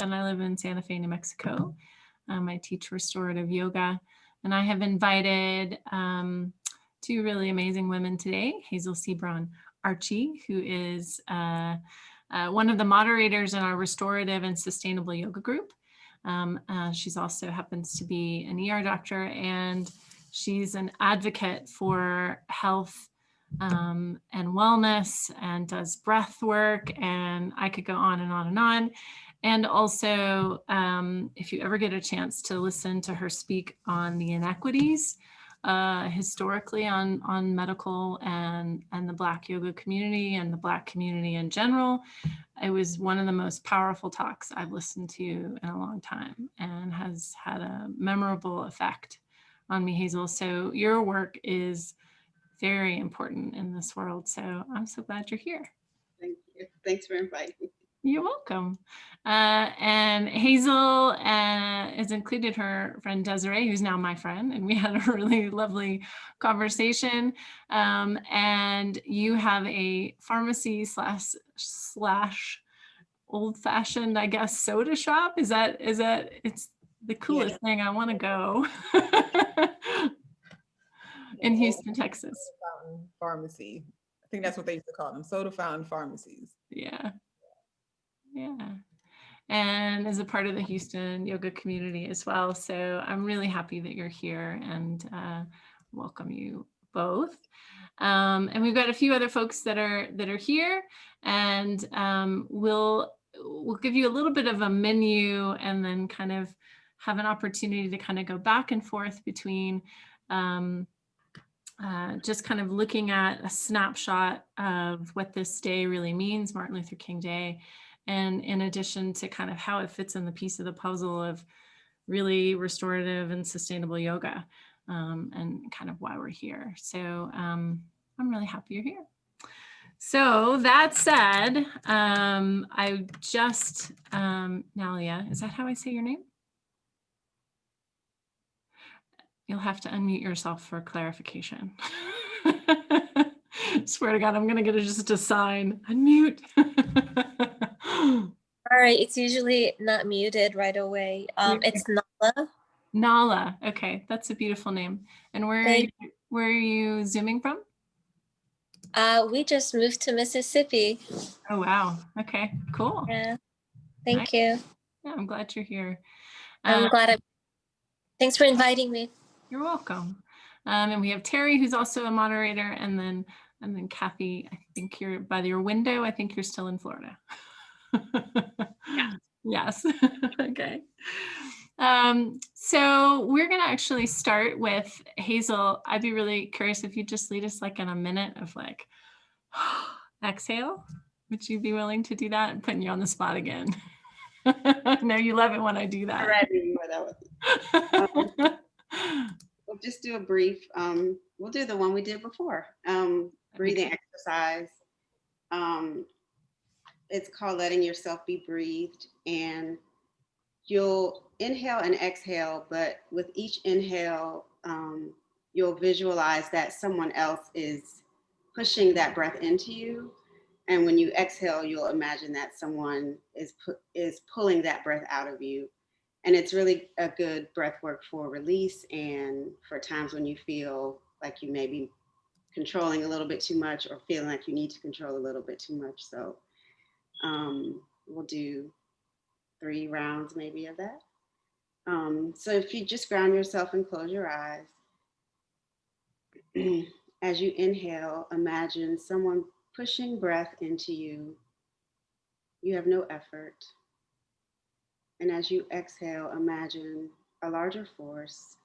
and I live in Santa Fe, New Mexico. I teach restorative yoga, and I have invited two really amazing women today, Hazel Sebron Archie, who is one of the moderators in our restorative and sustainable yoga group. She's also happens to be an ER doctor, and she's an advocate for health and wellness, and does breath work, and I could go on and on and on. And also, if you ever get a chance to listen to her speak on the inequities historically on medical and the Black yoga community and the Black community in general, it was one of the most powerful talks I've listened to in a long time, and has had a memorable effect on me, Hazel. So your work is very important in this world. So I'm so glad you're here. Thank you. Thanks for inviting me. You're welcome. And Hazel has included her friend Desiree, who's now my friend, and we had a really lovely conversation. And you have a pharmacy slash old-fashioned, I guess, soda shop. Is that it's the coolest thing. I want to go. In Houston, Texas. Fountain pharmacy. I think that's what they used to call them, soda fountain pharmacies. Yeah. Yeah. And as a part of the Houston yoga community as well. So I'm really happy that you're here, and welcome you both. And we've got a few other folks that are here, and we'll give you a little bit of a menu, and then kind of have an opportunity to kind of go back and forth between just kind of looking at a snapshot of what this day really means, Martin Luther King Day, and in addition to kind of how it fits in the piece of the puzzle of really restorative and sustainable yoga, and kind of why we're here. So I'm really happy you're here. So that said, I just, Nalia, is that how I say your name? You'll have to unmute yourself for clarification. Swear to God, I'm gonna get just a sign, unmute. All right, it's usually not muted right away. It's Nala. Nala, okay, that's a beautiful name. And where are you Zooming from? We just moved to Mississippi. Oh, wow, okay, cool. Yeah, thank you. Yeah, I'm glad you're here. I'm glad thanks for inviting me. You're welcome. And we have Terry, who's also a moderator, and then Kathy. I think you're by your window. I think you're still in Florida. Yeah. Yes. Okay. So we're gonna actually start with Hazel. I'd be really curious if you just lead us like in a minute of like exhale. Would you be willing to do that? I'm putting you on the spot again. No, you love it when I do that. Ready, we'll just do a brief, we'll do the one we did before, breathing exercise. It's called letting yourself be breathed, and you'll inhale and exhale, but with each inhale, you'll visualize that someone else is pushing that breath into you. And when you exhale, you'll imagine that someone is pulling that breath out of you. And it's really a good breath work for release and for times when you feel like you may be controlling a little bit too much, or feeling like you need to control a little bit too much. So we'll do 3 rounds maybe of that. So if you just ground yourself and close your eyes, as you inhale, imagine someone pushing breath into you. You have no effort. And as you exhale, imagine a larger force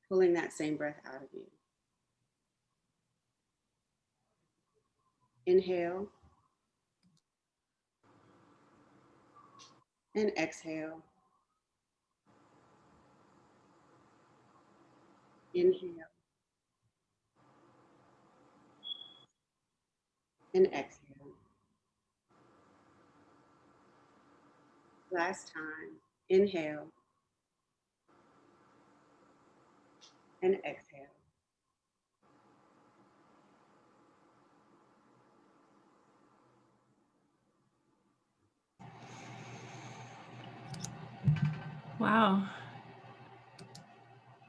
pulling that same breath out of you. Inhale and exhale. Inhale and exhale. Last time, inhale and exhale. Wow.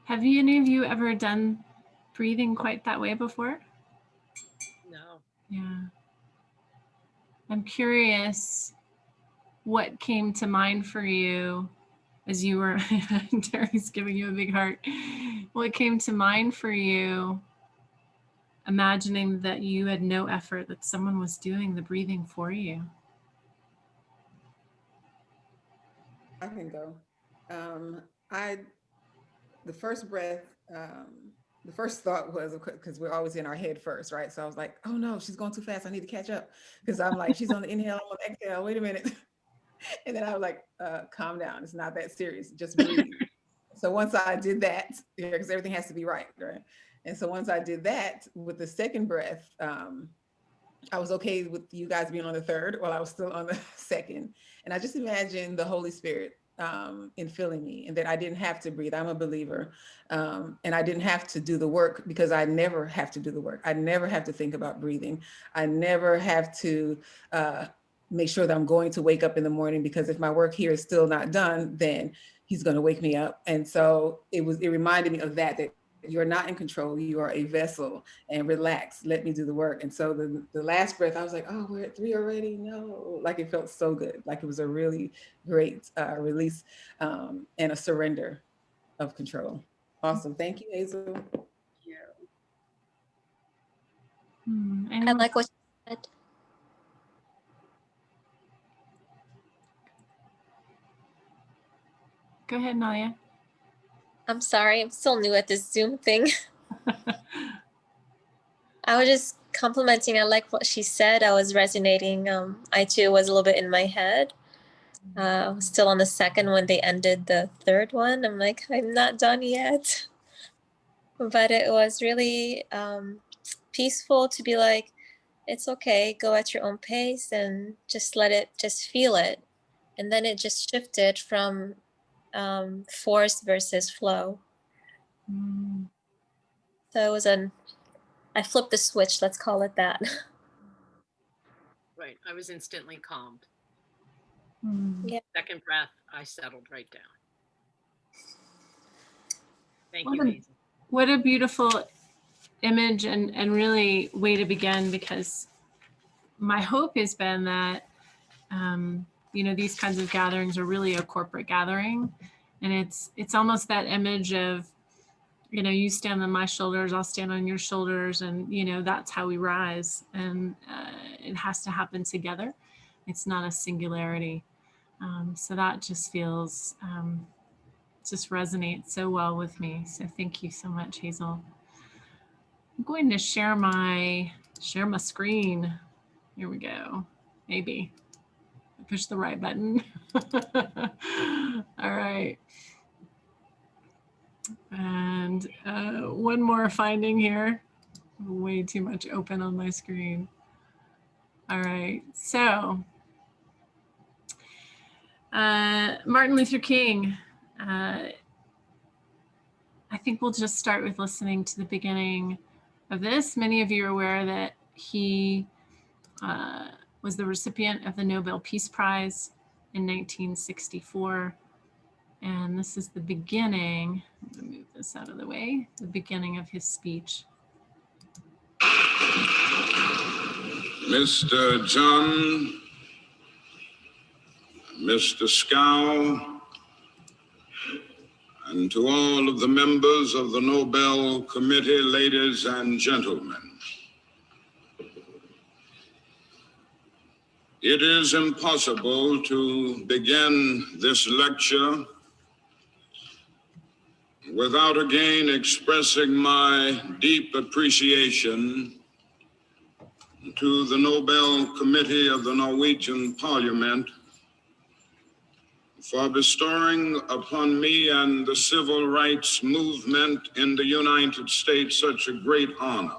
Have any of you ever done breathing quite that way before? No. Yeah. I'm curious what came to mind for you as you were, Terry's giving you a big heart. What came to mind for you imagining that you had no effort, that someone was doing the breathing for you? I can go. The first breath, the first thought was, because we're always in our head first, right? So I was like, oh no, she's going too fast. I need to catch up. Because I'm like, she's on the inhale, I'm on the exhale. Wait a minute. And then I was like, calm down. It's not that serious. Just breathe. So once I did that, because everything has to be right? And so once I did that with the second breath, I was okay with you guys being on the third while I was still on the second. And I just imagined the Holy Spirit in filling me, and that I didn't have to breathe. I'm a believer. And I didn't have to do the work, because I never have to do the work. I never have to think about breathing. I never have to make sure that I'm going to wake up in the morning, because if my work here is still not done, then he's going to wake me up. And so it reminded me of that you're not in control. You are a vessel, and relax. Let me do the work. And so the last breath, I was like, oh, we're at 3 already. No, like it felt so good. Like it was a really great release and a surrender of control. Awesome. Thank you, Hazel. Yeah. I Anyone? like what you said. Go ahead, Nadia. I'm sorry, I'm still new at this Zoom thing. I was just complimenting. I like what she said. I was resonating. I too was a little bit in my head. Still on the second when they ended the third one. I'm like, I'm not done yet. But it was really peaceful to be like, it's okay, go at your own pace and just just feel it. And then it just shifted from force versus flow. Mm. So it was I flipped the switch, let's call it that. Right. I was instantly calmed. Mm. Yeah. Second breath, I settled right down. Thank What you, a- Hazel. What a beautiful image and really way to begin, because my hope has been that these kinds of gatherings are really a corporate gathering, and it's almost that image of you stand on my shoulders, I'll stand on your shoulders, and that's how we rise, and it has to happen together. It's not a singularity. So that just feels just resonates so well with me. So thank you so much, Hazel. I'm going to share my screen. Here we go. Maybe push the right button. All right. And one more finding here. Way too much open on my screen. All right. So Martin Luther King. I think we'll just start with listening to the beginning of this. Many of you are aware that he was the recipient of the Nobel Peace Prize in 1964. And this is the beginning. I'm going to move this out of the way. The beginning of his speech. Mr. John, Mr. Scow, and to all of the members of the Nobel Committee, ladies and gentlemen. It is impossible to begin this lecture without again expressing my deep appreciation to the Nobel Committee of the Norwegian Parliament for bestowing upon me and the civil rights movement in the United States such a great honor.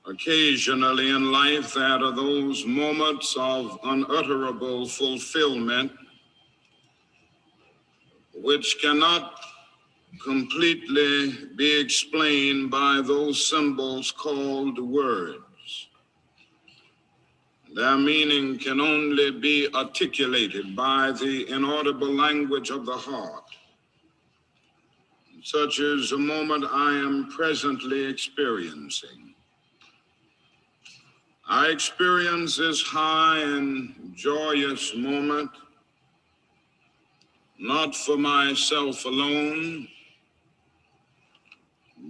Occasionally in life, there are those moments of unutterable fulfillment which cannot completely be explained by those symbols called words. Their meaning can only be articulated by the inaudible language of the heart. Such is the moment I am presently experiencing. I experience this high and joyous moment not for myself alone,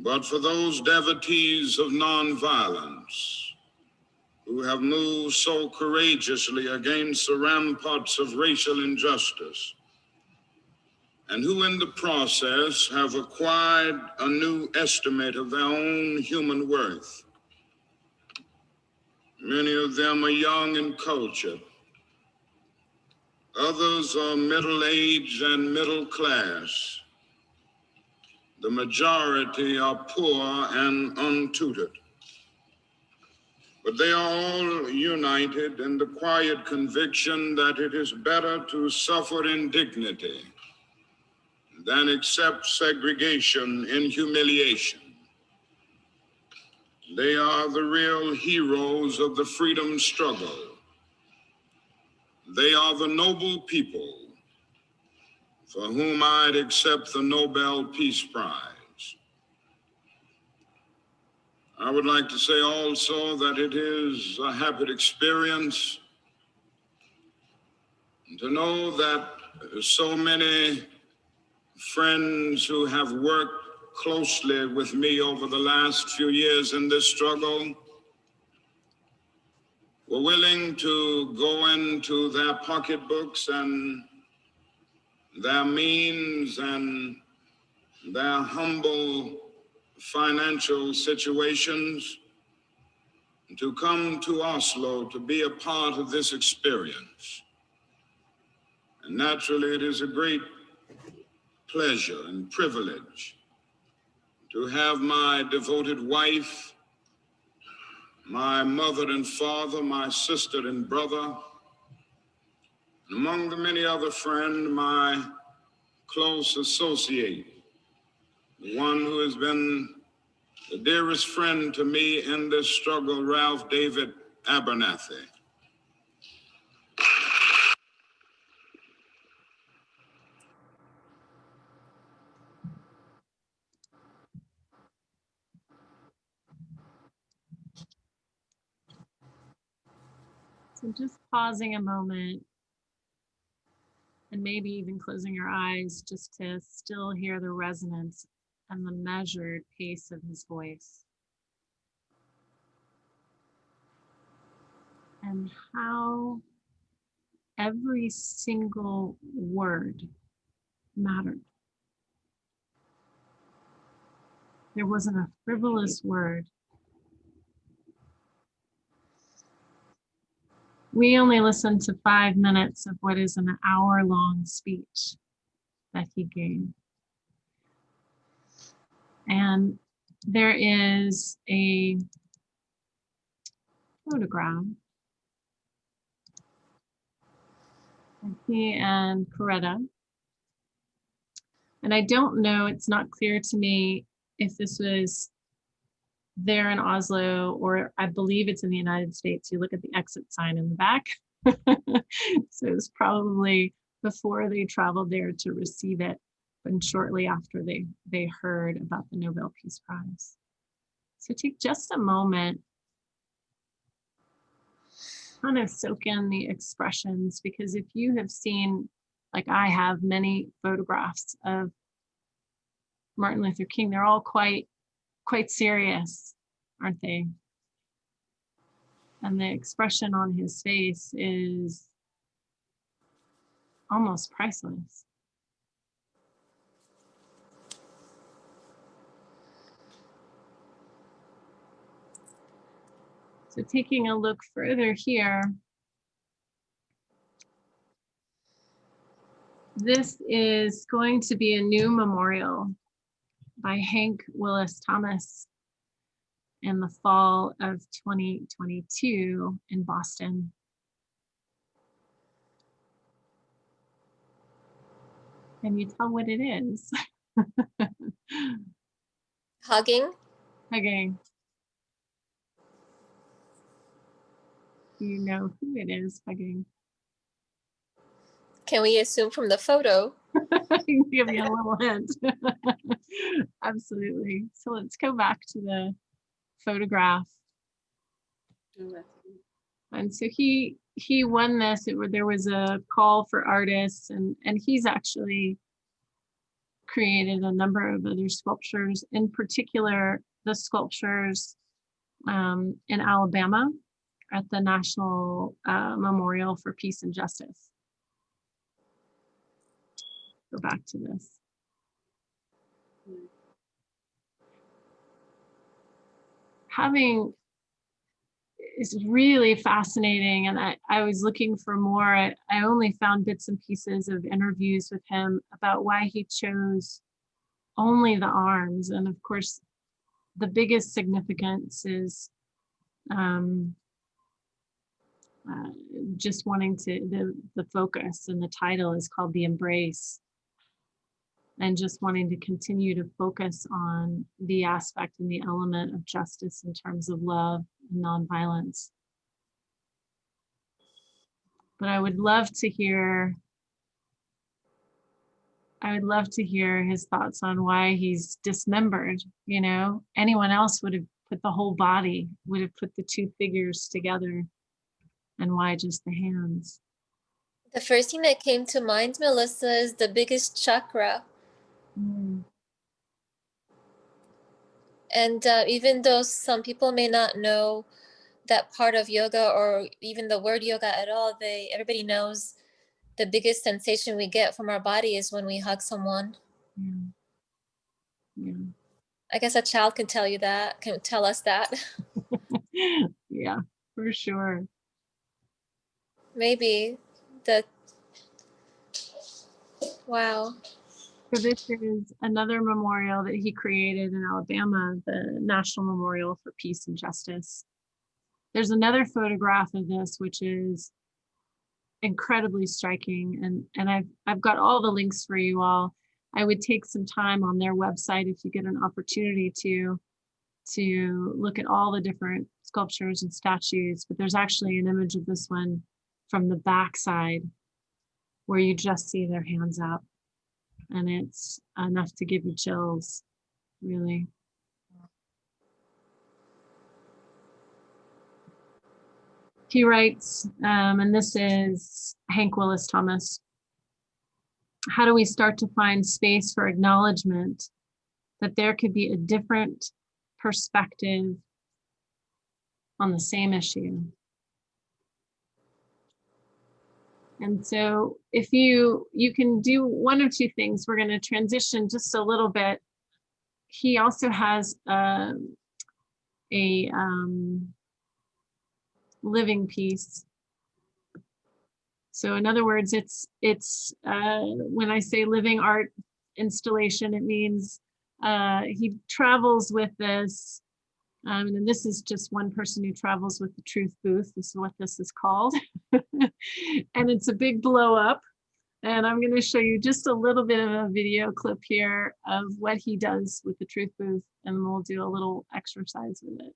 but for those devotees of nonviolence who have moved so courageously against the ramparts of racial injustice, and who in the process have acquired a new estimate of their own human worth. Many of them are young and cultured. Others are middle-aged and middle class. The majority are poor and untutored. But they are all united in the quiet conviction that it is better to suffer indignity than accept segregation in humiliation. They are the real heroes of the freedom struggle. They are the noble people for whom I'd accept the Nobel Peace Prize. I would like to say also that it is a happy experience to know that so many friends who have worked closely with me over the last few years in this struggle were willing to go into their pocketbooks and their means and their humble financial situations to come to Oslo to be a part of this experience. And naturally, it is a great pleasure and privilege to have my devoted wife, my mother and father, my sister and brother, and among the many other friends, my close associate, the one who has been the dearest friend to me in this struggle, Ralph David Abernathy. So just pausing a moment and maybe even closing your eyes just to still hear the resonance and the measured pace of his voice. And how every single word mattered. There wasn't a frivolous word. We only listened to 5 minutes of what is an hour-long speech that he gave. And there is a photograph of he and Coretta. And I don't know, it's not clear to me if this was there in Oslo, or I believe it's in the United States. You look at the exit sign in the back. So it's probably before they traveled there to receive it, and shortly after they heard about the Nobel Peace Prize. So take just a moment, kind of soak in the expressions, because if you have seen, like I have, many photographs of Martin Luther King, they're all quite serious, aren't they? And the expression on his face is almost priceless. So taking a look further here, this is going to be a new memorial by Hank Willis Thomas in the fall of 2022 in Boston. Can you tell what it is? Hugging. Okay. you know who it is, Hugging. Can we assume from the photo? I can give you a little hint. Absolutely. So let's go back to the photograph. And so he won this. There was a call for artists, and he's actually created a number of other sculptures, in particular the sculptures in Alabama at the National Memorial for Peace and Justice. Go back to this. Having is really fascinating, and I was looking for more. I only found bits and pieces of interviews with him about why he chose only the arms, and of course the biggest significance is just wanting to the focus, and the title is called The Embrace, and just wanting to continue to focus on the aspect and the element of justice in terms of love and nonviolence. But I would love to hear his thoughts on why he's dismembered. You know, anyone else would have put the whole body, would have put the two figures together, and why just the hands? The first thing that came to mind, Melissa, is the biggest chakra. Mm. And even though some people may not know that part of yoga or even the word yoga at all, everybody knows the biggest sensation we get from our body is when we hug someone. Yeah. Yeah. I guess a child can tell us that. Yeah, for sure. Maybe wow. So this is another memorial that he created in Alabama, the National Memorial for Peace and Justice. There's another photograph of this, which is incredibly striking, and I've got all the links for you all. I would take some time on their website if you get an opportunity to look at all the different sculptures and statues, but there's actually an image of this one from the back side where you just see their hands up, and it's enough to give you chills, really. He writes, and this is Hank Willis Thomas, how do we start to find space for acknowledgement that there could be a different perspective on the same issue? And so if you can do one of two things, we're going to transition just a little bit. He also has a living piece. So in other words, it's when I say living art installation, it means he travels with this. And this is just one person who travels with the Truth Booth. This is what this is called. And it's a big blow up. And I'm going to show you just a little bit of a video clip here of what he does with the Truth Booth. And we'll do a little exercise with it.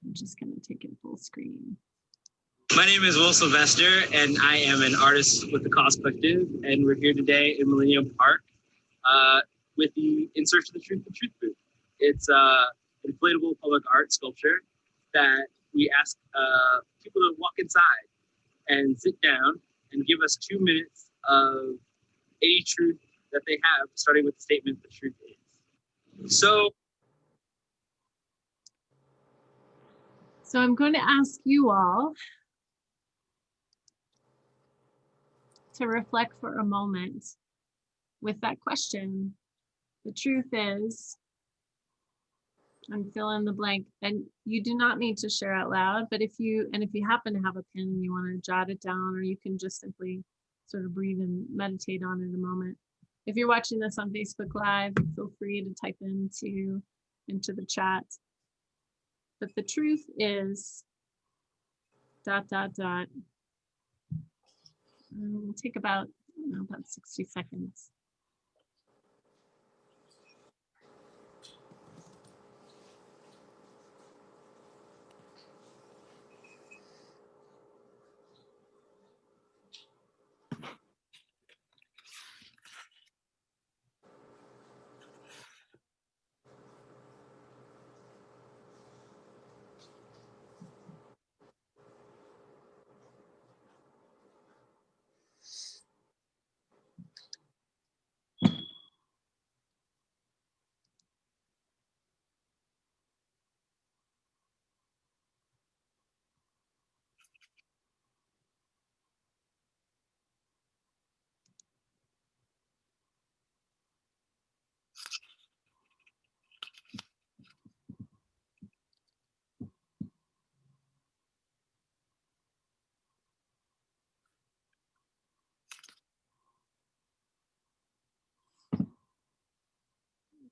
I'm just going to take it full screen. My name is Will Sylvester, and I am an artist with the Cause Collective. And we're here today in Millennium Park with the In Search of the Truth Booth. It's inflatable public art sculpture that we ask people to walk inside and sit down and give us 2 minutes of any truth that they have, starting with the statement, the truth is. So I'm going to ask you all to reflect for a moment with that question. The truth is, and fill in the blank, and you do not need to share out loud, but if you happen to have a pen and you want to jot it down, or you can just simply sort of breathe and meditate on it a moment. If you're watching this on Facebook Live, feel free to type into the chat. But the truth is ... We'll take about 60 seconds.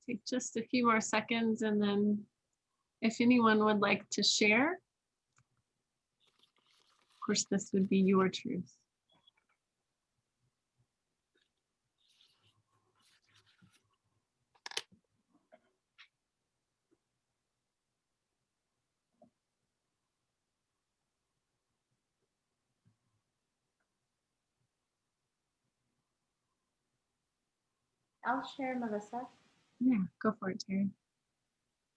Take just a few more seconds, and then if anyone would like to share, of course, this would be your truth. I'll share, Melissa. Yeah, go for it, Terry.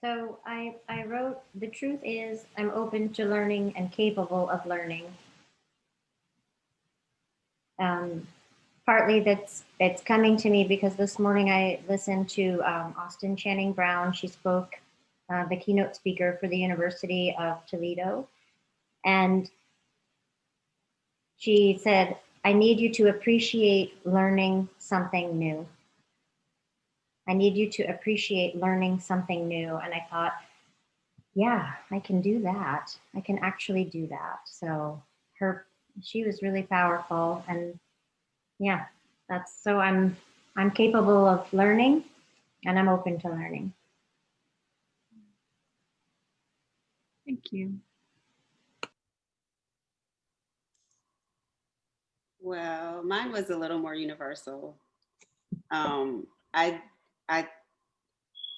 So I wrote, the truth is I'm open to learning and capable of learning. Partly it's coming to me because this morning I listened to Austin Channing Brown. She spoke, the keynote speaker for the University of Toledo. And she said, I need you to appreciate learning something new. I need you to appreciate learning something new. And I thought, yeah, I can do that. I can actually do that. So she was really powerful. And yeah, so I'm capable of learning and I'm open to learning. Thank you. Well, mine was a little more universal. I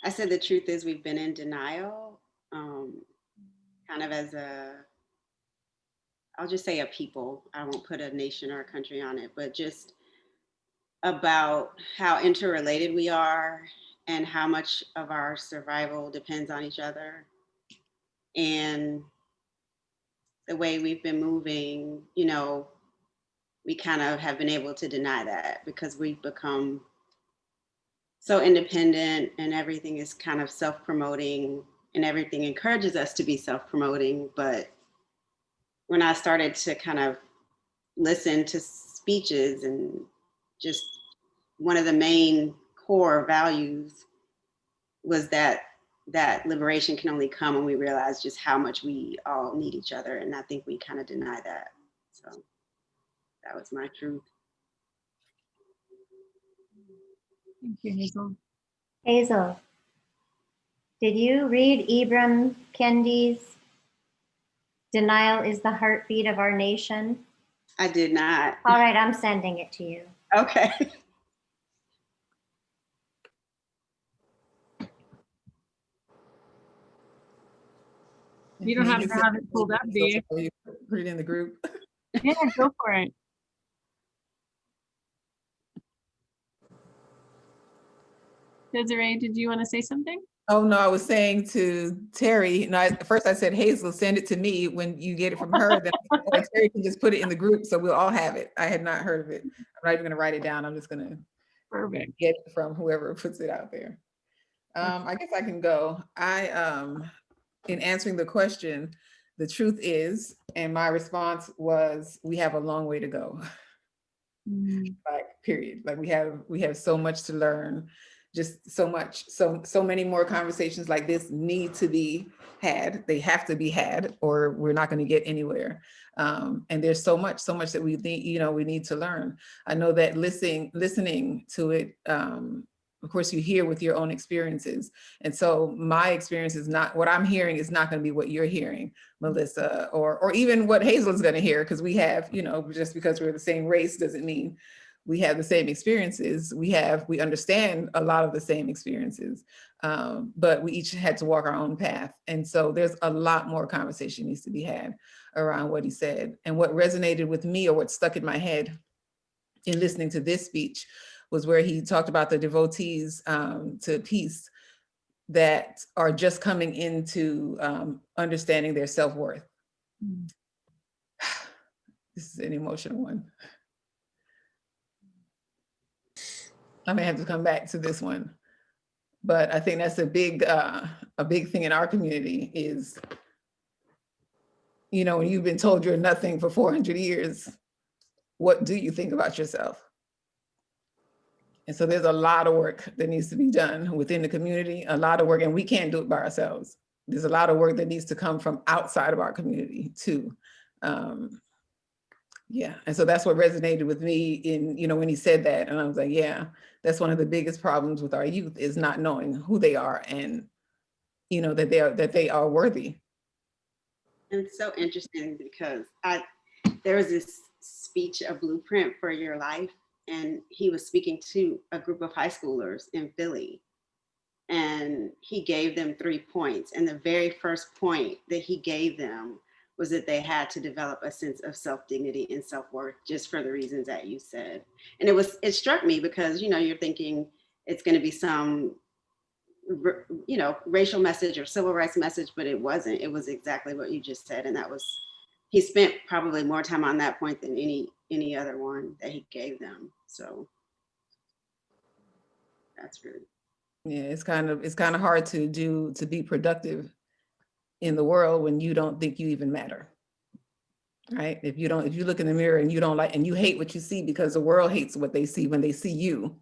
said the truth is we've been in denial, kind of as I'll just say a people. I won't put a nation or a country on it, but just about how interrelated we are and how much of our survival depends on each other. And the way we've been moving, we kind of have been able to deny that because we've become so independent and everything is kind of self-promoting and everything encourages us to be self-promoting. But when I started to kind of listen to speeches, and just one of the main core values was that liberation can only come when we realize just how much we all need each other. And I think we kind of deny that. So that was my truth. Thank you, Hazel. Hazel, did you read Ibram Kendi's Denial is the Heartbeat of Our Nation? I did not. All right, I'm sending it to you. Okay. You don't have to have it pulled up, do you? You put it in the group. Yeah, go for it. Desiree, did you want to say something? Oh, no, I was saying to Terry, first I said, Hazel, send it to me when you get it from her. Then Terry can just put it in the group so we'll all have it. I had not heard of it. I'm not even going to write it down. I'm just going to get it from whoever puts it out there. I guess I can go. In answering the question, the truth is, and my response was, we have a long way to go. Like, period. Like we have so much to learn, just so much. So many more conversations like this need to be had. They have to be had, or we're not going to get anywhere. And there's so much that we need, we need to learn. I know that listening to it, of course, you hear with your own experiences. And so my experience is not, what I'm hearing is not going to be what you're hearing, Melissa, or even what Hazel's going to hear, because we have, just because we're the same race doesn't mean we have the same experiences. We understand a lot of the same experiences, but we each had to walk our own path. And so there's a lot more conversation needs to be had around what he said. And what resonated with me, or what stuck in my head in listening to this speech, was where he talked about the devotees to peace that are just coming into understanding their self-worth. This is an emotional one. I may have to come back to this one, but I think that's a big thing in our community is, when you've been told you're nothing for 400 years, what do you think about yourself? And so there's a lot of work that needs to be done within the community, a lot of work, and we can't do it by ourselves. There's a lot of work that needs to come from outside of our community too. Yeah, and so that's what resonated with me in, when he said that, and I was like, yeah, that's one of the biggest problems with our youth is not knowing who they are and, that they are worthy. And it's so interesting because there was this speech, A Blueprint for Your Life, and he was speaking to a group of high schoolers in Philly. And he gave them 3 points. And the very first point that he gave them was that they had to develop a sense of self-dignity and self-worth, just for the reasons that you said. And it struck me because, you're thinking it's going to be some, racial message or civil rights message, but it wasn't. It was exactly what you just said. And he spent probably more time on that point than any other one that he gave them. So that's really. Yeah, it's kind of hard to be productive in the world when you don't think you even matter. Right? If you look in the mirror and you don't like, and you hate what you see because the world hates what they see when they see you,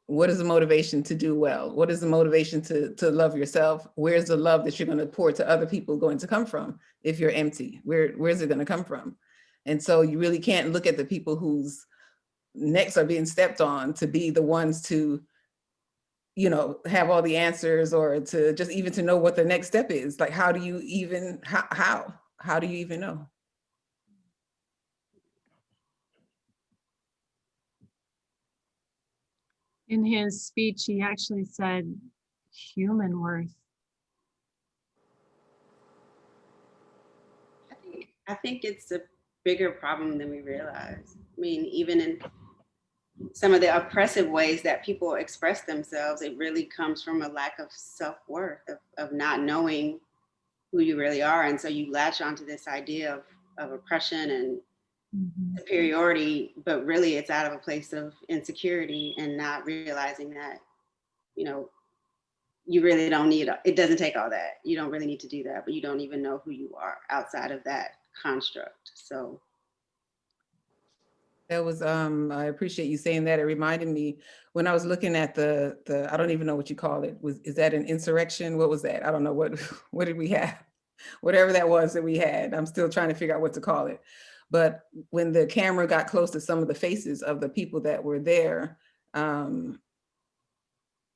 what is the motivation to do well? What is the motivation to love yourself? Where's the love that you're going to pour to other people going to come from if you're empty? Where's it going to come from? And so you really can't look at the people whose necks are being stepped on to be the ones to, have all the answers, or to just even to know what the next step is. Like, how do you even, how do you even know? In his speech, he actually said human worth. I think it's a bigger problem than we realize. I mean, even in some of the oppressive ways that people express themselves, it really comes from a lack of self-worth, of not knowing who you really are. And so you latch onto this idea of oppression and superiority, but really it's out of a place of insecurity and not realizing that, you really don't need it. Doesn't take all that. You don't really need to do that, but you don't even know who you are outside of that construct. So that was, I appreciate you saying that. It reminded me when I was looking at the I don't even know what you call it. Is that an insurrection? What was that? I don't know what did we have? Whatever that was that we had. I'm still trying to figure out what to call it. But when the camera got close to some of the faces of the people that were there, all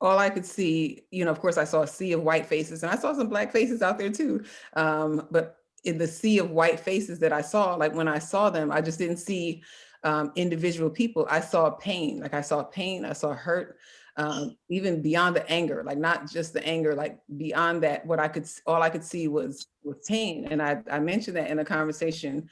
I could see, of course, I saw a sea of white faces, and I saw some Black faces out there too. But in the sea of white faces that I saw, like when I saw them, I just didn't see individual people. I saw pain, I saw hurt, even beyond the anger, like not just the anger, like beyond that, all I could see was pain. And I mentioned that in a conversation.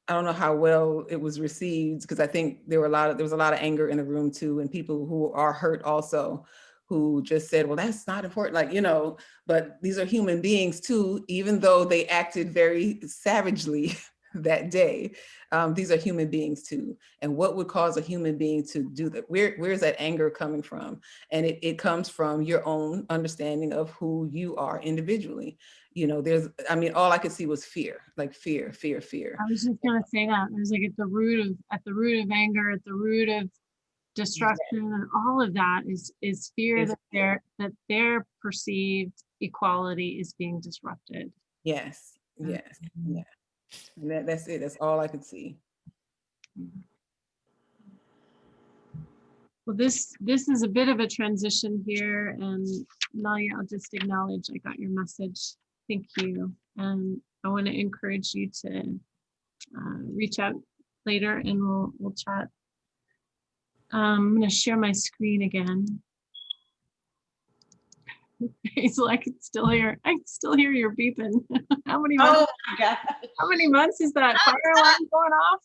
I don't know how well it was received, because I think there was a lot of anger in the room too, and people who are hurt also, who just said, well, that's not important, but these are human beings too, even though they acted very savagely that day. These are human beings too. And what would cause a human being to do that? Where's that anger coming from? And it comes from your own understanding of who you are individually. All I could see was fear, like fear. I was just gonna say that. It was like at the root of anger, at the root of destruction, and all of that is fear that their perceived equality is being disrupted. Yes. Yeah. And that's it. That's all I could see. Well, this is a bit of a transition here, and Melia, I'll just acknowledge I got your message. Thank you. And I want to encourage you to reach out later, and we'll chat. I'm going to share my screen again. Hazel, I can still hear your beeping. How many months? Oh my God. How many months is that fire alarm going off?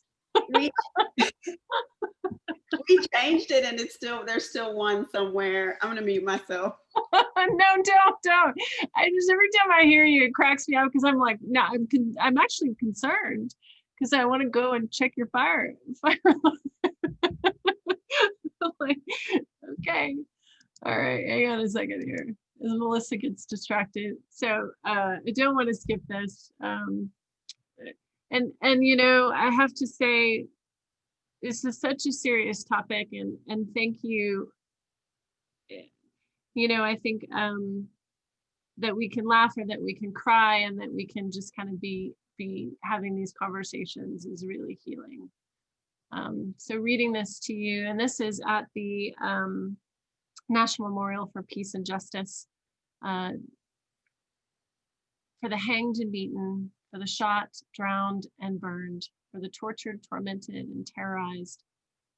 We changed it, and there's still one somewhere. I'm gonna mute myself. No, don't. Every time I hear you, it cracks me up, because I'm like, no, I'm actually concerned, because I want to go and check your fire alarm. Like, okay, all right, hang on a second here as Melissa gets distracted. So I don't want to skip this. And I have to say, this is such a serious topic, and thank you. You know, I think that we can laugh or that we can cry and that we can just kind of be having these conversations is really healing. So reading this to you, and this is at the National Memorial for Peace and Justice, for the hanged and beaten, for the shot, drowned, and burned, for the tortured, tormented, and terrorized,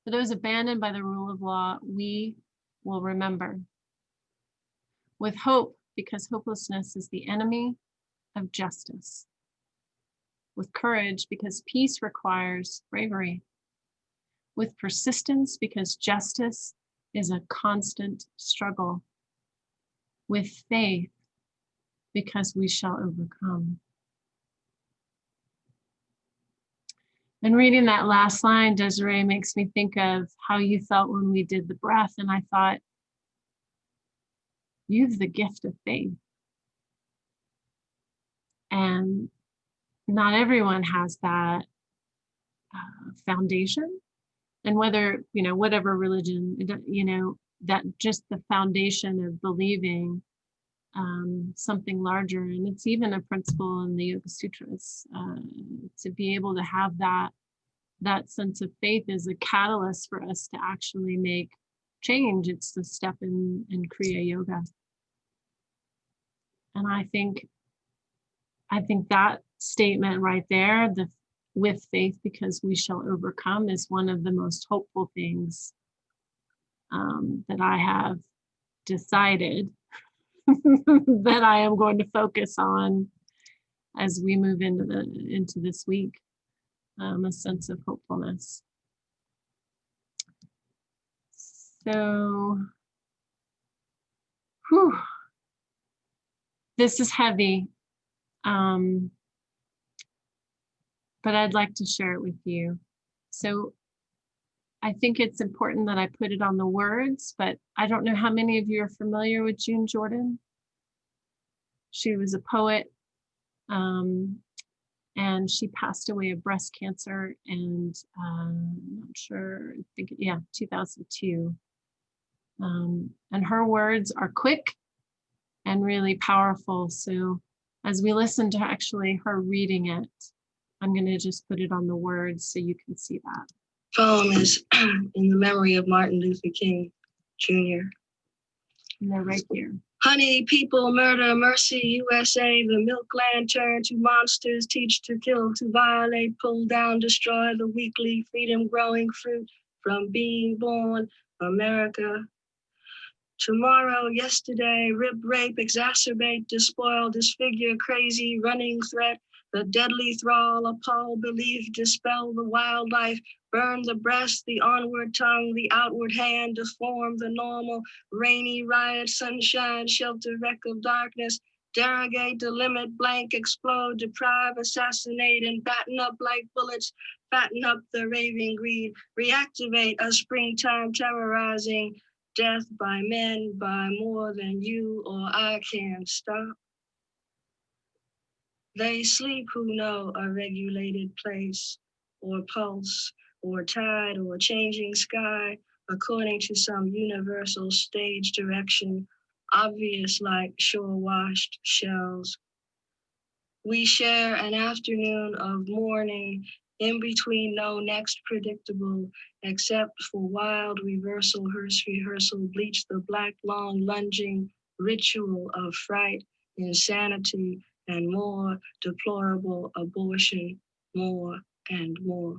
for those abandoned by the rule of law, we will remember. With hope, because hopelessness is the enemy of justice. With courage, because peace requires bravery. With persistence, because justice is a constant struggle. With faith, because we shall overcome. And reading that last line, Desiree, makes me think of how you felt when we did the breath. And I thought, you've the gift of faith. And not everyone has that foundation. And whether, you know, whatever religion, you know, that just the foundation of believing something larger. And it's even a principle in the Yoga Sutras, to be able to have that sense of faith is a catalyst for us to actually make change. It's the step in Kriya Yoga. And I think that statement right there, the with faith because we shall overcome, is one of the most hopeful things that I have decided that I am going to focus on as we move into this week, a sense of hopefulness. So, whew, this is heavy, but I'd like to share it with you. So I think it's important that I put it on the words, but I don't know how many of you are familiar with June Jordan. She was a poet, and she passed away of breast cancer, and I'm not sure, I think, yeah, 2002. And her words are quick and really powerful. So as we listen to actually her reading it, I'm going to just put it on the words so you can see that. Poem is in the memory of Martin Luther King, Jr. And they're right here. Honey, people, murder, mercy, USA, the milkland turn to monsters, teach to kill, to violate, pull down, destroy the weekly freedom growing fruit from being born, America. Tomorrow, yesterday, rip, rape, exacerbate, despoil, disfigure, crazy, running threat, the deadly thrall, appall, belief, dispel the wildlife, burn the breast, the onward tongue, the outward hand, deform the normal, rainy riot, sunshine, shelter, wreck of darkness, derogate, delimit, blank, explode, deprive, assassinate, and batten up like bullets, fatten up the raving greed, reactivate a springtime terrorizing, death by men, by more than you or I can stop. They sleep who know a regulated place, or pulse, or tide, or changing sky, according to some universal stage direction, obvious like shore-washed shells. We share an afternoon of mourning, in between no next predictable, except for wild reversal, hearse rehearsal, bleach the black long lunging ritual of fright, insanity, and more deplorable abortion, more and more.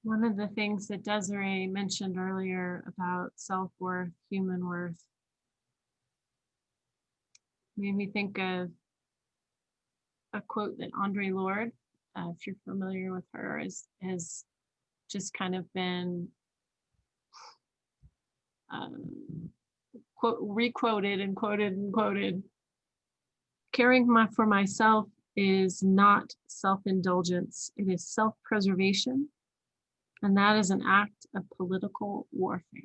One of the things that Desiree mentioned earlier about self-worth, human worth, made me think of a quote that Audre Lorde, if you're familiar with her, has just kind of been requoted and quoted and quoted. Caring for myself is not self-indulgence. It is self-preservation. And that is an act of political warfare.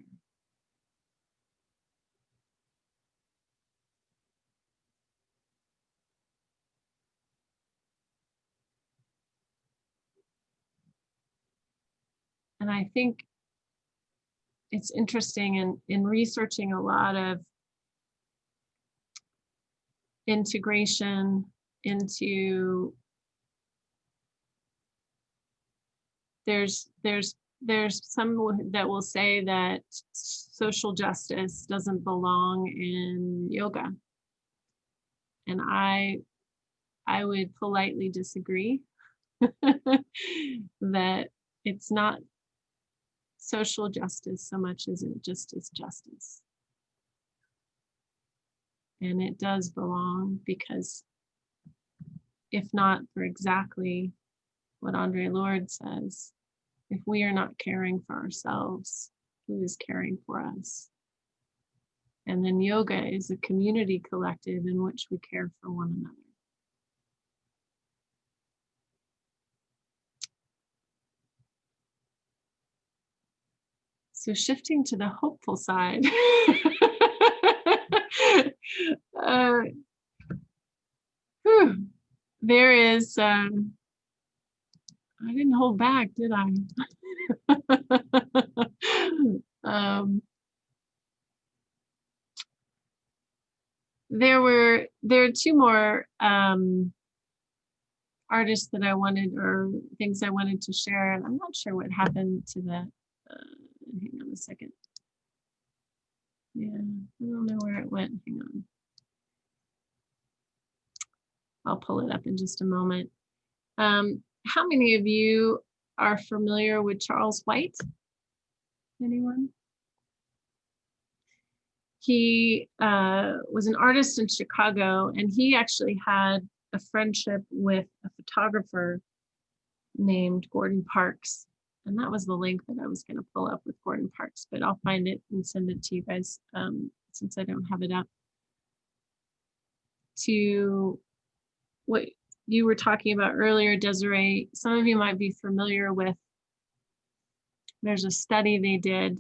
And I think it's interesting in researching a lot of integration into, there's some that will say that social justice doesn't belong in yoga. And I would politely disagree that it's not social justice so much as it just is justice. And it does belong, because if not for exactly what Andre Lord says, if we are not caring for ourselves, who is caring for us? And then yoga is a community collective in which we care for one another. So shifting to the hopeful side, there is, I didn't hold back, did I? There are two more artists that I wanted, or things I wanted to share. And I'm not sure what happened to that. Hang on a second. Yeah, I don't know where it went. Hang on. I'll pull it up in just a moment. How many of you are familiar with Charles White? Anyone? He was an artist in Chicago, and he actually had a friendship with a photographer named Gordon Parks. And that was the link that I was going to pull up with Gordon Parks, but I'll find it and send it to you guys since I don't have it up. To what you were talking about earlier, Desiree, some of you might be familiar with, there's a study they did,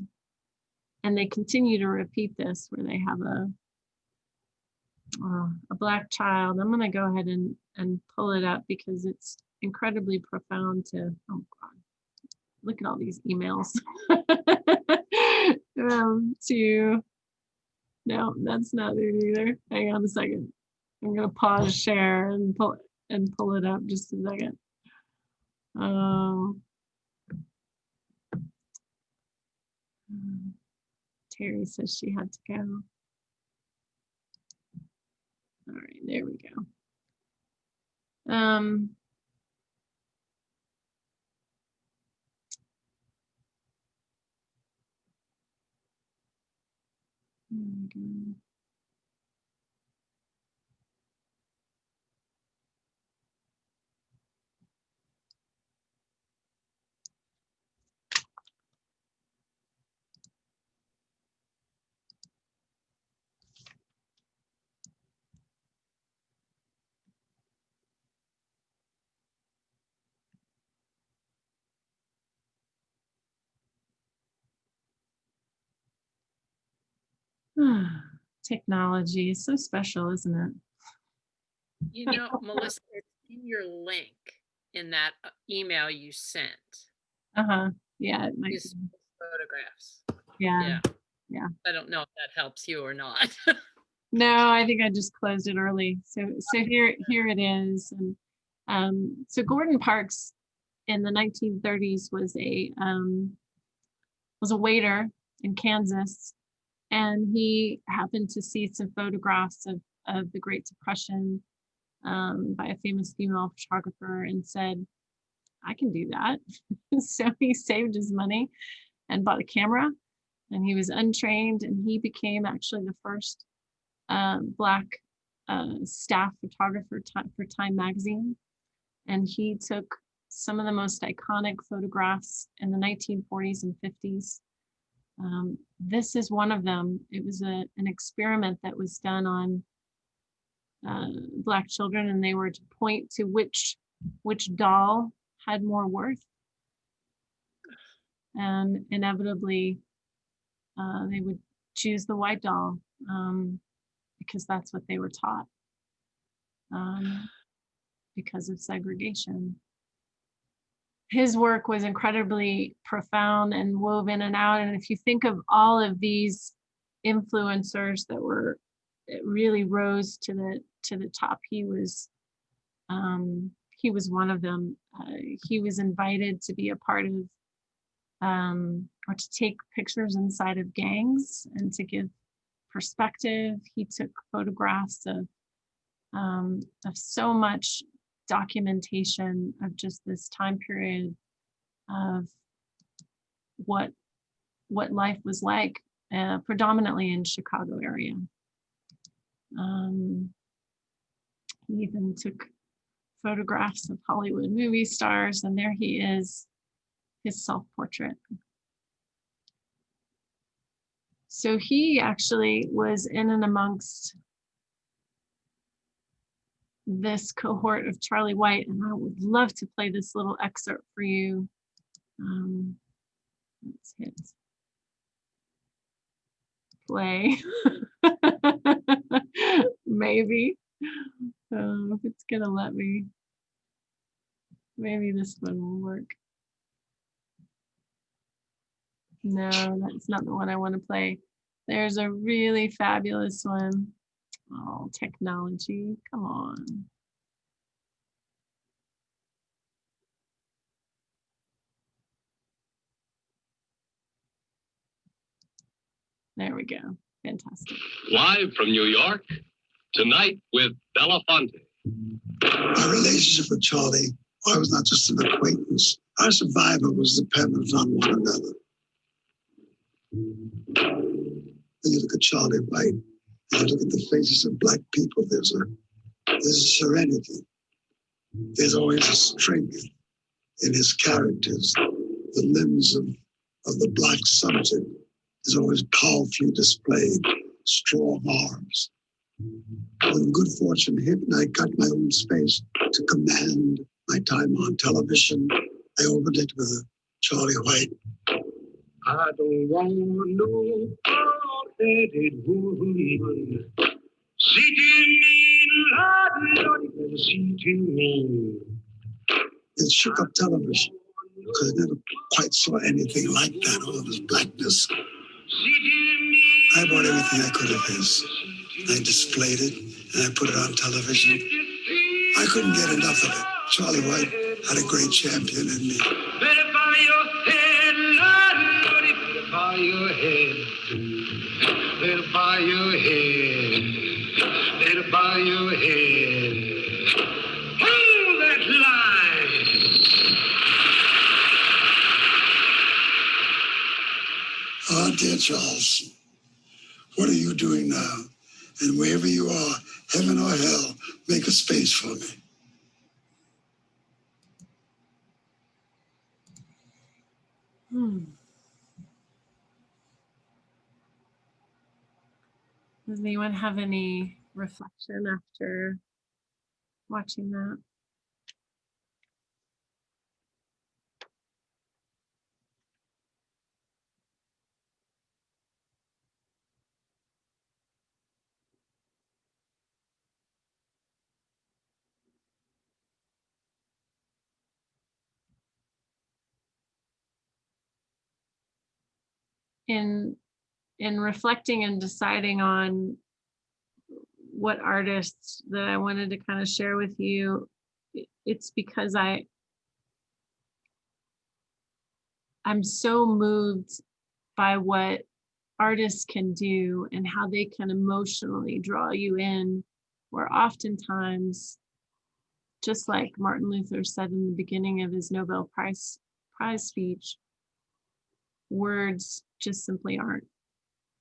and they continue to repeat this, where they have a Black child. I'm going to go ahead and pull it up because it's incredibly profound to, oh God, look at all these emails. No, that's not it either. Hang on a second. I'm going to pause share and pull it up just a second. Terry says she had to go. All right, there we go. Technology is so special, isn't it? You know, Melissa, it's in your link in that email you sent. Yeah, it might be. Photographs. Yeah. I don't know if that helps you or not. No, I think I just closed it early. So here it is. And so Gordon Parks in the 1930s was a waiter in Kansas, and he happened to see some photographs of the Great Depression by a famous female photographer, and said, I can do that. So he saved his money and bought a camera, and he was untrained, and he became actually the first Black staff photographer for Time magazine. And he took some of the most iconic photographs in the 1940s and 50s This is one of them. It was an experiment that was done on Black children, and they were to point to which doll had more worth, and inevitably they would choose the white doll because that's what they were taught because of segregation. His work was incredibly profound and wove in and out. And if you think of all of these influencers that really rose to the top, he was one of them. He was invited to be a part of or to take pictures inside of gangs and to give perspective. He took photographs of so much documentation of just this time period of what life was like, predominantly in Chicago area. He even took photographs of Hollywood movie stars, and there he is, his self-portrait. So he actually was in and amongst this cohort of Charlie White, and I would love to play this little excerpt for you. Let's hit play. Maybe. If it's gonna let me. Maybe this one will work. No, that's not the one I want to play. There's a really fabulous one. Oh, technology, come on. There we go. Fantastic. Live from New York, tonight with Belafonte. Our relationship with Charlie, I was not just an acquaintance. Our survival was dependent on one another. When you look at Charlie White, and you look at the faces of Black people, there's a serenity. There's always a strength in his characters. The limbs of the Black subject is always powerfully displayed, strong arms. When good fortune hit and I got my own space to command my time on television, I opened it with a Charlie White. I don't want no hard-headed woman. Sitting me. It shook up television because I never quite saw anything like that, all of his blackness. I bought everything I could of his. I displayed it and I put it on television. I couldn't get enough of it. Charlie White had a great champion in me. Better bow your head, Lord, better bow your head. Better bow your head. Better bow your head. Hold that line. Ah, dear Charles, what are you doing now? And wherever you are, heaven or hell, make a space for me. Does anyone have any reflection after watching that? In reflecting and deciding on what artists that I wanted to kind of share with you, it's because I'm so moved by what artists can do and how they can emotionally draw you in, where oftentimes, just like Martin Luther said in the beginning of his Nobel Prize speech, words just simply aren't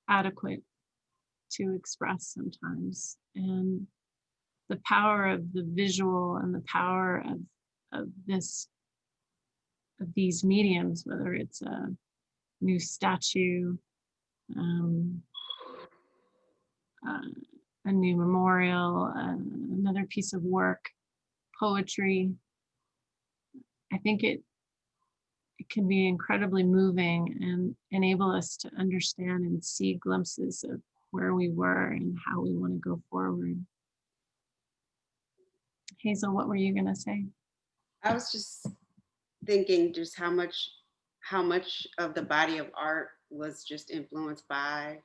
adequate to express sometimes. And the power of the visual and the power of these mediums, whether it's a new statue, um, a new memorial, another piece of work, poetry. I think it can be incredibly moving and enable us to understand and see glimpses of where we were and how we want to go forward. Hazel, what were you going to say? I was just thinking just how much of the body of art was just influenced by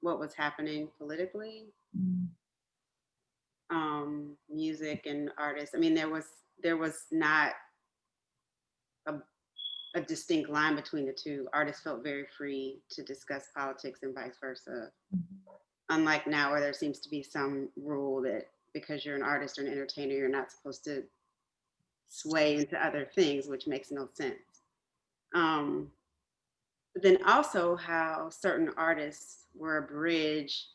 what was happening politically. Music and artists. I mean, there was not a distinct line between the two. Artists felt very free to discuss politics and vice versa. Unlike now, where there seems to be some rule that because you're an artist or an entertainer, you're not supposed to sway into other things, which makes no sense. But then also how certain artists were a bridge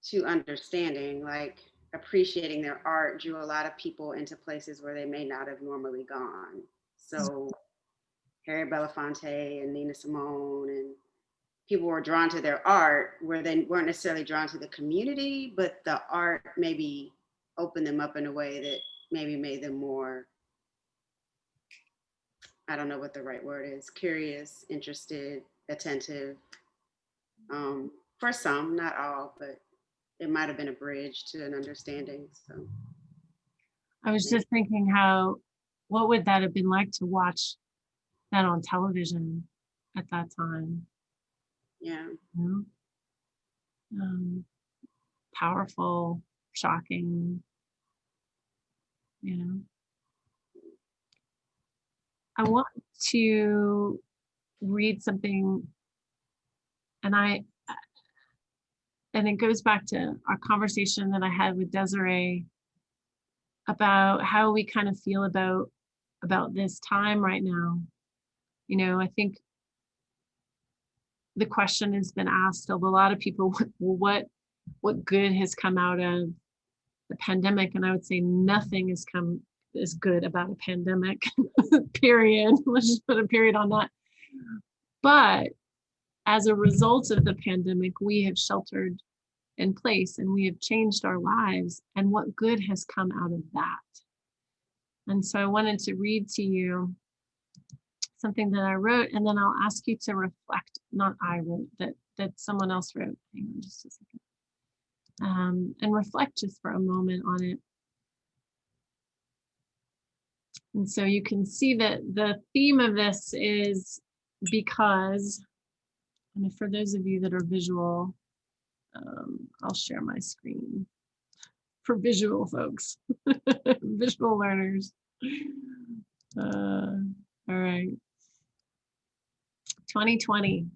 to understanding, like appreciating their art drew a lot of people into places where they may not have normally gone. So Harry Belafonte and Nina Simone, and people were drawn to their art where they weren't necessarily drawn to the community, but the art maybe opened them up in a way that maybe made them more, I don't know what the right word is, curious, interested, attentive. For some, not all, but it might have been a bridge to an understanding. So I was just thinking what would that have been like to watch that on television at that time? Yeah. You know? Powerful, shocking, you know. I want to read something, and it goes back to our conversation that I had with Desiree about how we kind of feel about this time right now. You know, I think the question has been asked of a lot of people, what good has come out of the pandemic? And I would say nothing has come as good about a pandemic, period. Let's just put a period on that. But as a result of the pandemic, we have sheltered in place and we have changed our lives. And what good has come out of that? And so I wanted to read to you something that I wrote, and then I'll ask you to reflect. Not I wrote, that someone else wrote. Hang on just a second. And reflect just for a moment on it. And so you can see that the theme of this is because, and for those of you that are visual, I'll share my screen for visual folks, visual learners. All right. 2020.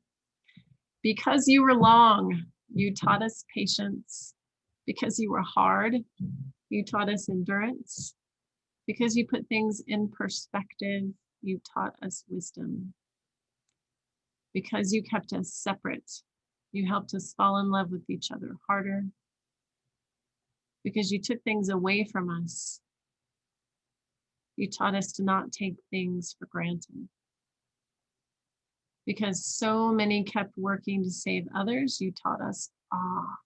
Because you were long, you taught us patience. Because you were hard, you taught us endurance. Because you put things in perspective, you taught us wisdom. Because you kept us separate, you helped us fall in love with each other harder. Because you took things away from us, you taught us to not take things for granted. Because so many kept working to save others, you taught us awe.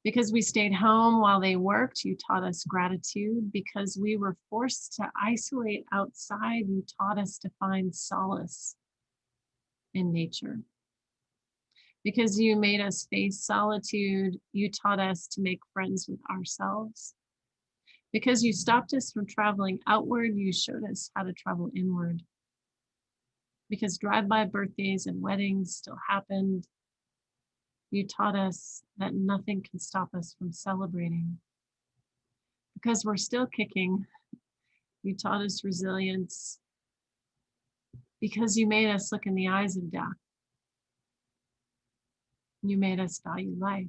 Because we stayed home while they worked, you taught us gratitude. Because we were forced to isolate outside, you taught us to find solace in nature. Because you made us face solitude, you taught us to make friends with ourselves. Because you stopped us from traveling outward, you showed us how to travel inward. Because drive-by birthdays and weddings still happened, you taught us that nothing can stop us from celebrating. Because we're still kicking, you taught us resilience. Because you made us look in the eyes of death. You made us value life.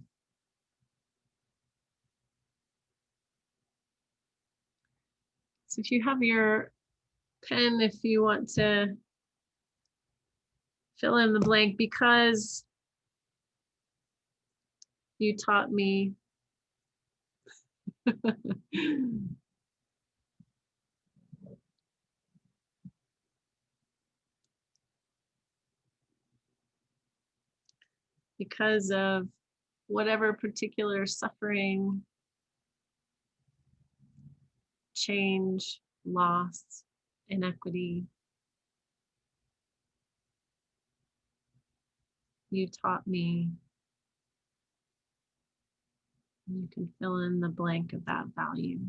So if you have your pen, if you want to fill in the blank, because you taught me because of whatever particular suffering, change, loss, inequity you taught me. You can fill in the blank of that value.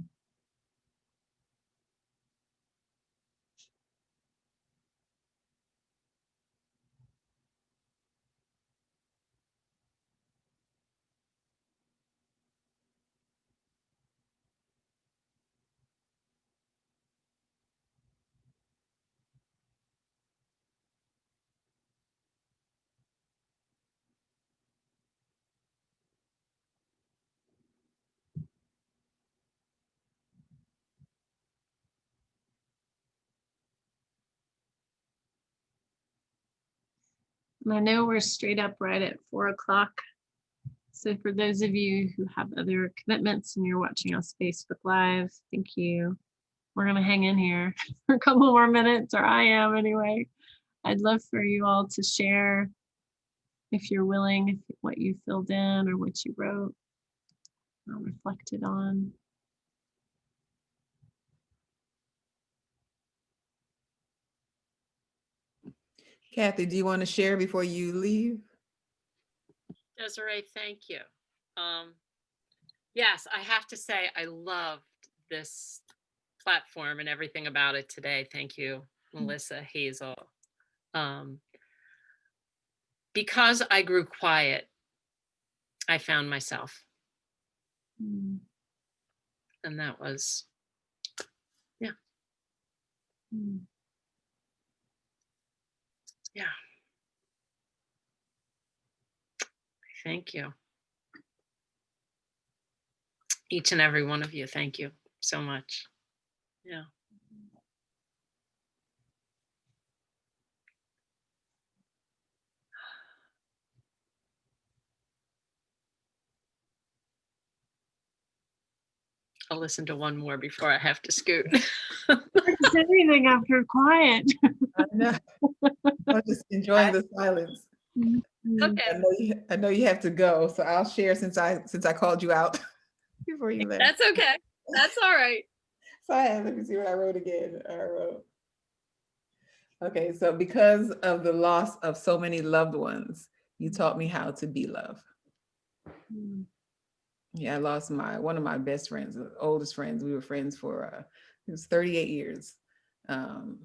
And I know we're straight up right at 4 o'clock. So for those of you who have other commitments and you're watching us Facebook Live, thank you. We're going to hang in here for a couple more minutes, or I am anyway. I'd love for you all to share, if you're willing, what you filled in or what you wrote or reflected on. Kathy, do you want to share before you leave? Desiree, thank you. Yes, I have to say I loved this platform and everything about it today. Thank you, Melissa, Hazel. Because I grew quiet, I found myself. And that was, yeah. Yeah. Thank you. Each and every one of you. Thank you so much. Yeah. I'll listen to one more before I have to scoot. Anything after quiet. I know. I'm just enjoying the silence. Okay. I know you have to go, so I'll share since I called you out before you left. That's okay. That's all right. So let me see what I wrote again. Okay, so because of the loss of so many loved ones, you taught me how to be love. Yeah, I lost one of my best friends, oldest friends. We were friends for it was 38 years in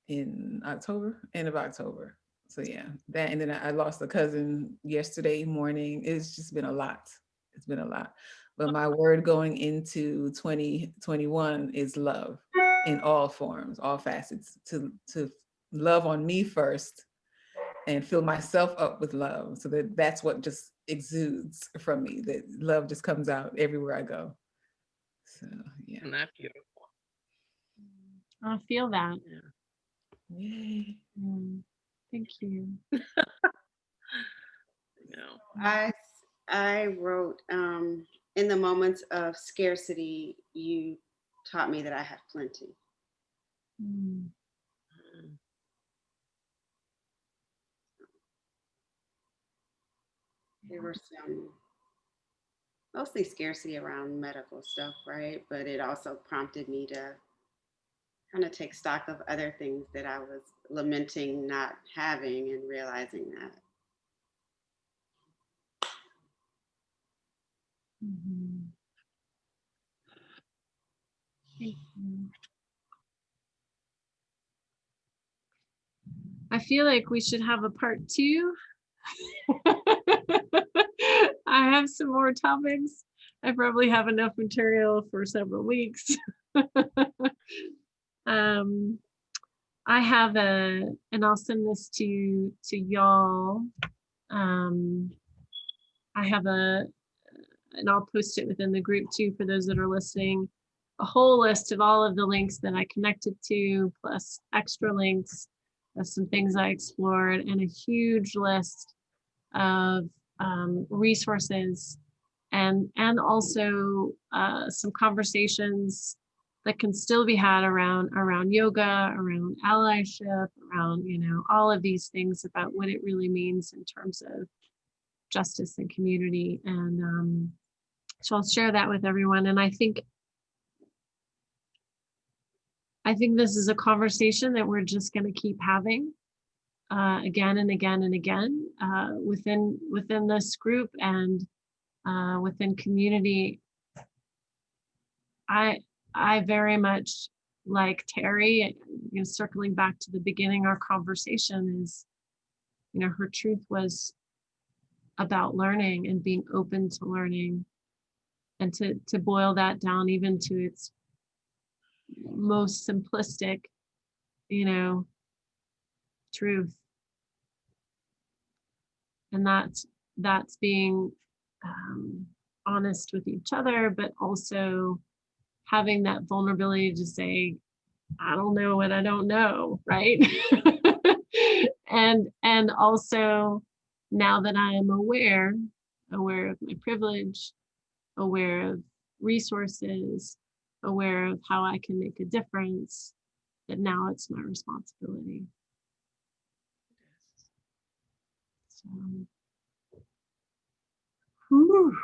end of October. So yeah, that, and then I lost a cousin yesterday morning. It's just been a lot. It's been a lot. But my word going into 2021 is love in all forms, all facets, to love on me first and fill myself up with love, so that's what just exudes from me, that love just comes out everywhere I go. So yeah. Isn't that beautiful? I feel that. Yeah. Yay. Thank you. I wrote, in the moments of scarcity, you taught me that I have plenty. There were some, mostly scarcity around medical stuff, right? But it also prompted me to kind of take stock of other things that I was lamenting not having and realizing that. Thank you. I feel like we should have a part 2. I have some more topics. I probably have enough material for several weeks. I have and I'll send this to y'all. I have and I'll post it within the group too for those that are listening, a whole list of all of the links that I connected to, plus extra links of some things I explored, and a huge list of resources and also some conversations that can still be had around yoga, around allyship, around, all of these things about what it really means in terms of justice and community. And so I'll share that with everyone. And I think this is a conversation that we're just going to keep having again and again and again within this group and within community. I very much like Terry, circling back to the beginning, our conversation is, her truth was about learning and being open to learning, and to boil that down even to its most simplistic, truth. And that's being honest with each other, but also having that vulnerability to say, I don't know what I don't know, right? and also, now that I am aware of my privilege, aware of resources, aware of how I can make a difference, that now it's my responsibility. So, whew.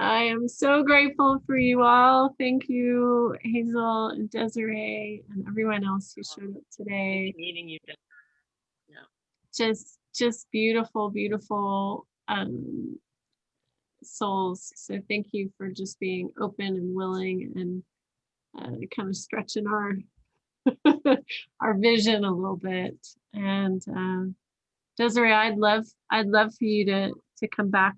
I am so grateful for you all. Thank you, Hazel and Desiree and everyone else who showed up today. Meeting you. Yeah. Just beautiful, beautiful souls. So thank you for just being open and willing and kind of stretching our our vision a little bit. And Desiree, I'd love for you to come back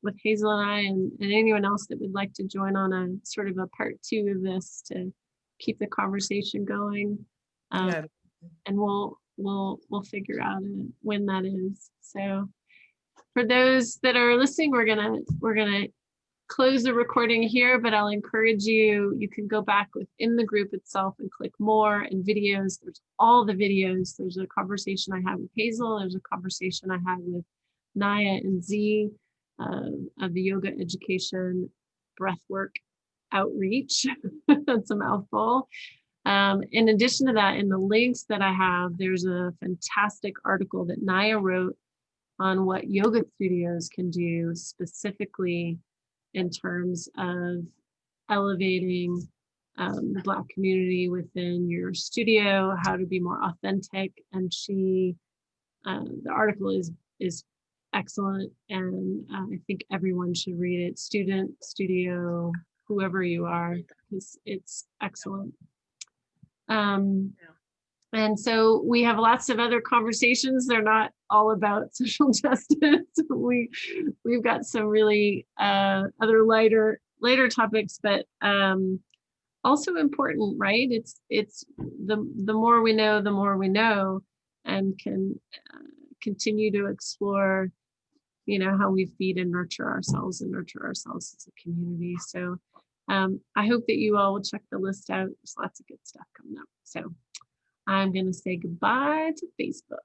with Hazel and I and anyone else that would like to join on a sort of a part 2 of this to keep the conversation going. Yeah. And we'll figure out when that is. So for those that are listening, we're gonna close the recording here, but I'll encourage you can go back within the group itself and click more and videos. There's all the videos. There's a conversation I had with Hazel. There's a conversation I had with Naya and Z of the yoga education breathwork outreach. That's a mouthful. In addition to that, in the links that I have, there's a fantastic article that Naya wrote on what yoga studios can do specifically in terms of elevating the Black community within your studio, how to be more authentic. And the article is excellent, and I think everyone should read it. Student, studio, whoever you are, because it's excellent. And so we have lots of other conversations. They're not all about social justice. We've got some really other lighter topics, but also important, right? It's the more we know, the more we know, and can continue to explore, how we feed and nurture ourselves as a community. So I hope that you all will check the list out. There's lots of good stuff coming up. So I'm going to say goodbye to Facebook.